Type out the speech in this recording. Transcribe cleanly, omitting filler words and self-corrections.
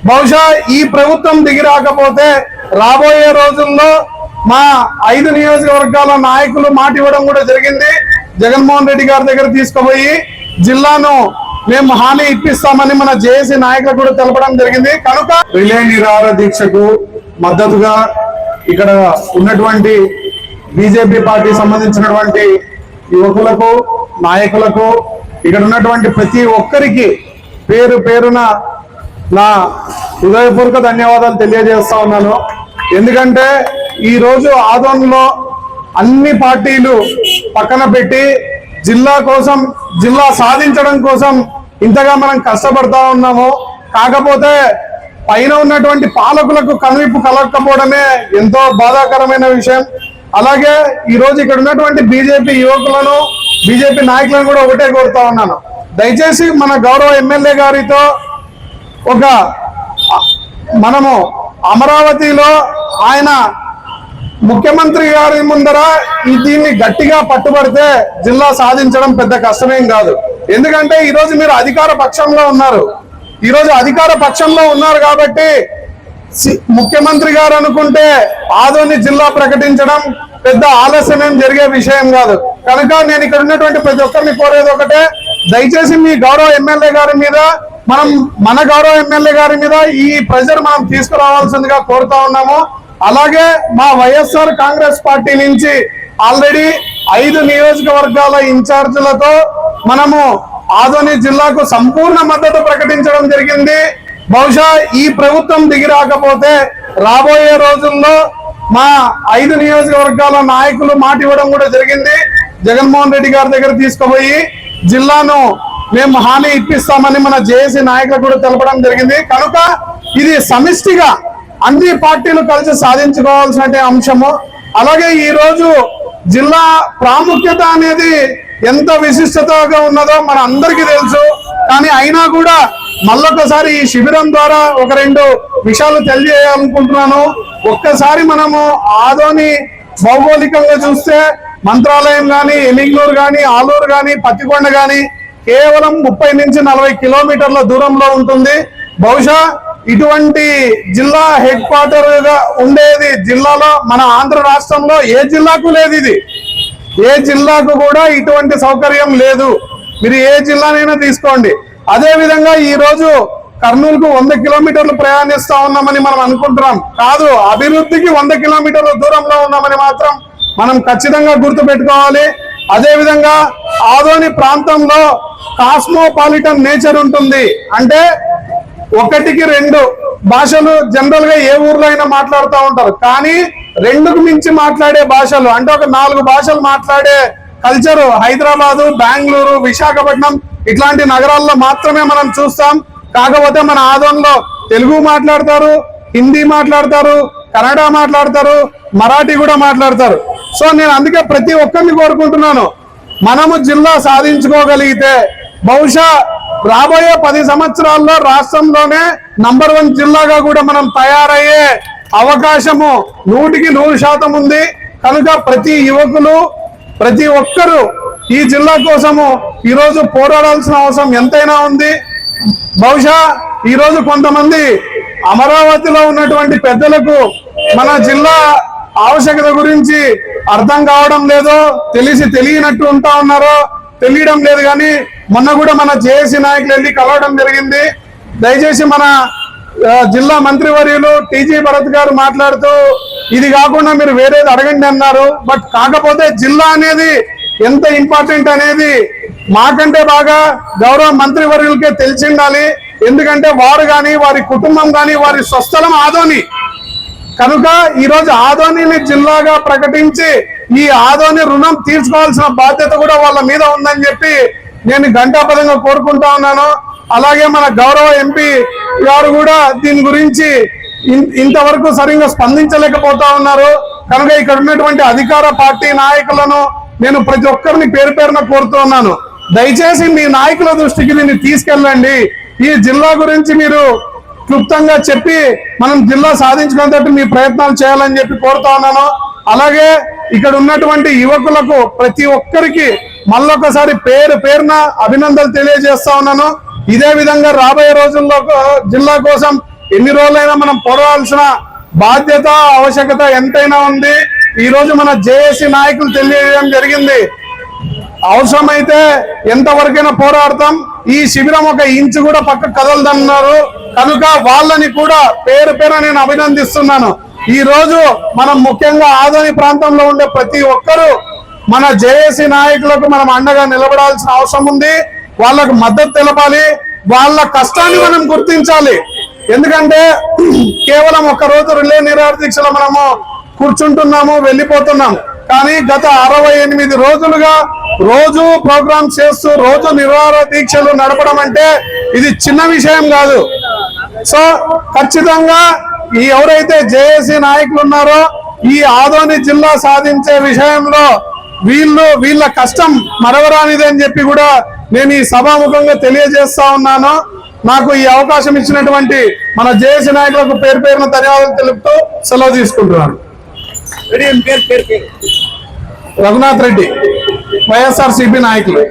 బహుశా ఈ ప్రభుత్వం దిగి రాకపోతే రాబోయే రోజుల్లో మా 5 నియోజకవర్గాల నాయకులు మాట ఇవ్వడం కూడా జరిగింది. జగన్మోహన్ రెడ్డి గారి దగ్గర తీసుకుపోయి జిల్లాను మేము హామీ ఇప్పిస్తామని మన జేఏసీ నాయకులకు కూడా తెలపడం జరిగింది. కనుక రిలే నిరాహార దీక్షకు మద్దతుగా ఇక్కడ ఉన్నటువంటి బీజేపీ పార్టీ సంబంధించినటువంటి యువకులకు, నాయకులకు, ఇక్కడ ఉన్నటువంటి ప్రతి ఒక్కరికి పేరు పేరున నా హృదయపూర్వక ధన్యవాదాలు తెలియజేస్తా ఉన్నాను. ఎందుకంటే ఈరోజు ఆదోన్లో అన్ని పార్టీలు పక్కన పెట్టి జిల్లా కోసం, జిల్లా సాధించడం కోసం ఇంతగా మనం కష్టపడతా ఉన్నాము. కాకపోతే పైన ఉన్నటువంటి పాలకులకు కనువిప్పు కలగకపోవడమే ఎంతో బాధాకరమైన విషయం. అలాగే ఈరోజు ఇక్కడ ఉన్నటువంటి బీజేపీ యువకులను, బీజేపీ నాయకులను కూడా ఒకటే కోరుతా ఉన్నాను, దయచేసి మన గౌరవ ఎమ్మెల్యే గారితో మనము అమరావతిలో ఆయన ముఖ్యమంత్రి గారి ముందర దీన్ని గట్టిగా పట్టుబడితే జిల్లా సాధించడం పెద్ద కష్టమేం కాదు. ఎందుకంటే ఈరోజు మీరు అధికార పక్షంలో ఉన్నారు కాబట్టి ముఖ్యమంత్రి గారు అనుకుంటే ఆదోని జిల్లా ప్రకటించడం పెద్ద ఆలస్యమేం జరిగే విషయం కాదు. కనుక నేను ఇక్కడ ఉన్నటువంటి ప్రతి ఒక్కరిని కోరేది ఒకటే, దయచేసి మీ గౌరవ ఎమ్మెల్యే గారి మీద, మన గౌరవ ఎమ్మెల్యే గారి మీద ఈ ప్రెజర్ మనం తీసుకురావాల్సిందిగా కోరుతా ఉన్నాము. అలాగే మా వైఎస్ఆర్ కాంగ్రెస్ పార్టీ నుంచి ఆల్రెడీ 5 నియోజకవర్గాల ఇన్ఛార్జీలతో మనము ఆదోని జిల్లాకు సంపూర్ణ మద్దతు ప్రకటించడం జరిగింది. బహుశా ఈ ప్రభుత్వం దిగి రాకపోతే రాబోయే రోజుల్లో మా 5 నియోజకవర్గాల నాయకులు మాట ఇవ్వడం కూడా జరిగింది. జగన్మోహన్ రెడ్డి గారి దగ్గర తీసుకుపోయి జిల్లాను మేము హామీ ఇప్పిస్తామని మన జేఏసీ నాయకులకు కూడా తెలపడం జరిగింది. కనుక ఇది సమిష్టిగా అన్ని పార్టీలు కలిసి సాధించుకోవాల్సిన అంశము. అలాగే ఈ రోజు జిల్లా ప్రాముఖ్యత అనేది ఎంత విశిష్టతగా ఉన్నదో మన అందరికీ తెలుసు. కానీ అయినా కూడా మళ్ళొకసారి ఈ శిబిరం ద్వారా 1-2 విషయాలు తెలియజేయాలనుకుంటున్నాను. ఒక్కసారి మనము ఆదోని భౌగోళికంగా చూస్తే మంత్రాలయం కానీ, ఎలింగూరు కానీ, ఆలూరు కానీ, పత్తికొండ కానీ కేవలం 30 నుంచి 40 కిలోమీటర్ల దూరంలో ఉంటుంది. బహుశా ఇటువంటి జిల్లా హెడ్ క్వార్టర్ గా ఉండేది జిల్లాలో మన ఆంధ్ర రాష్ట్రంలో ఏ జిల్లాకు లేదు. ఇది ఏ జిల్లాకు కూడా ఇటువంటి సౌకర్యం లేదు. మీరు ఏ జిల్లానైనా తీసుకోండి. అదే విధంగా ఈ రోజు కర్నూలుకు 100 కిలోమీటర్లు ప్రయాణిస్తా ఉన్నామని మనం అనుకుంటున్నాం. కాదు, అభివృద్ధికి 100 కిలోమీటర్ల దూరంలో ఉన్నామని మాత్రం మనం ఖచ్చితంగా గుర్తు పెట్టుకోవాలి. అదే విధంగా ఆదోని ప్రాంతంలో కాస్మోపాలిటన్ నేచర్ ఉంటుంది. అంటే 1-2 భాషలు జనరల్ గా ఏ ఊర్లో అయినా మాట్లాడుతూ ఉంటారు. కానీ 2కు మించి మాట్లాడే భాషలు, అంటే ఒక 4 భాషలు మాట్లాడే కల్చర్ హైదరాబాదు, బెంగళూరు, విశాఖపట్నం ఇట్లాంటి నగరాల్లో మాత్రమే మనం చూస్తాం. కాకపోతే మన ఆదోన్లో తెలుగు మాట్లాడతారు, హిందీ మాట్లాడతారు, కన్నడ మాట్లాడతారు, మరాఠీ కూడా మాట్లాడతారు. సో నేను అందుకే ప్రతి ఒక్కరిని కోరుకుంటున్నాను, మనము జిల్లా సాధించుకోగలిగితే బహుశా రాబోయే 10 సంవత్సరాల్లో రాష్ట్రంలోనే నంబర్ 1 జిల్లాగా కూడా మనం తయారయ్యే అవకాశము 100% ఉంది. కనుక ప్రతి యువకులు, ప్రతి ఒక్కరూ ఈ జిల్లా కోసము ఈరోజు పోరాడాల్సిన అవసరం ఎంతైనా ఉంది. బహుశా ఈరోజు కొంతమంది అమరావతిలో ఉన్నటువంటి పెద్దలకు మన జిల్లా ఆవశ్యకత గురించి అర్థం కావడం లేదో, తెలియనట్టు ఉంటా ఉన్నారో తెలియడం లేదు. కానీ మొన్న కూడా మన జేఏసీ నాయకులు వెళ్ళి కలవడం జరిగింది. దయచేసి మన జిల్లా మంత్రివర్యులు టీజీ భరత్ గారు మాట్లాడుతూ ఇది కాకుండా మీరు వేరేది అడగండి అన్నారు. బట్ కాకపోతే జిల్లా అనేది ఎంత ఇంపార్టెంట్ అనేది మాకంటే బాగా గౌరవ మంత్రివర్యులకే తెలిసి ఉండాలి. ఎందుకంటే వారు కానీ, వారి కుటుంబం కానీ, వారి స్వస్థలం ఆదోని. కనుక ఈరోజు ఆదోనిని జిల్లాగా ప్రకటించి ఈ ఆదోని రుణం తీర్చుకోవాల్సిన బాధ్యత కూడా వాళ్ళ మీద ఉందని చెప్పి నేను ఘంటాపథంగా కోరుకుంటా ఉన్నాను. అలాగే మన గౌరవ ఎంపీ గారు కూడా దీని గురించి ఇంతవరకు సరిగ్గా స్పందించలేకపోతా ఉన్నారు. కనుక ఇక్కడ ఉన్నటువంటి అధికార పార్టీ నాయకులను నేను ప్రతి ఒక్కరిని పేరు పేరున కోరుతూ ఉన్నాను, దయచేసి మీ నాయకుల దృష్టికి దీన్ని తీసుకెళ్ళండి. ఈ జిల్లా గురించి మీరు క్లుప్తంగా చెప్పి మనం జిల్లా సాధించుకునేటట్టు మీ ప్రయత్నాలు చేయాలని చెప్పి కోరుతా ఉన్నాను. అలాగే ఇక్కడ ఉన్నటువంటి యువకులకు ప్రతి ఒక్కరికి మళ్ళొకసారి పేరున అభినందనలు తెలియజేస్తా ఉన్నాను. ఇదే విధంగా రాబోయే రోజుల్లో జిల్లా కోసం ఎన్ని రోజులైనా మనం పోరాడాల్సిన బాధ్యత ఆవశ్యకత ఎంతైనా ఉంది. ఈ రోజు మన జేఏసీ నాయకులు తెలియజేయడం జరిగింది, అవసరమైతే ఎంతవరకైనా పోరాడతాం, ఈ శిబిరం ఒక ఇంచు కూడా పక్క కదలదన్నారు. కనుక వాళ్ళని కూడా పేరు పేరు నేను అభినందిస్తున్నాను. ఈ రోజు మనం ముఖ్యంగా ఆదోని ప్రాంతంలో ఉండే ప్రతి ఒక్కరూ మన జేఏసీ నాయకులకు మనం అండగా నిలబడాల్సిన అవసరం ఉంది. వాళ్ళకు మద్దతు తెలపాలి, వాళ్ళ కష్టాన్ని మనం గుర్తించాలి. ఎందుకంటే కేవలం ఒక రోజు రిలే నిరాహార దీక్షలో మనము కూర్చుంటున్నాము, వెళ్ళిపోతున్నాం. కానీ గత 68 రోజులుగా రోజు ప్రోగ్రామ్ చేస్తూ రోజు నిరాహార దీక్షలు నడపడం అంటే ఇది చిన్న విషయం కాదు. సో ఖచ్చితంగా ఈ ఎవరైతే జేఏసీ నాయకులు ఉన్నారో ఈ ఆదోని జిల్లా సాధించే విషయంలో వీళ్ళ కష్టం మరవరానిది అని చెప్పి కూడా నేను ఈ సభాముఖంగా తెలియజేస్తా ఉన్నాను. నాకు ఈ అవకాశం ఇచ్చినటువంటి మన జేఏసీ నాయకులకు పేరు పేరున ధన్యవాదాలు తెలుపుతూ సెలవు తీసుకుంటున్నాను. రఘునాథ్ రెడ్డి, వైఎస్ఆర్సీపీ నాయకులు.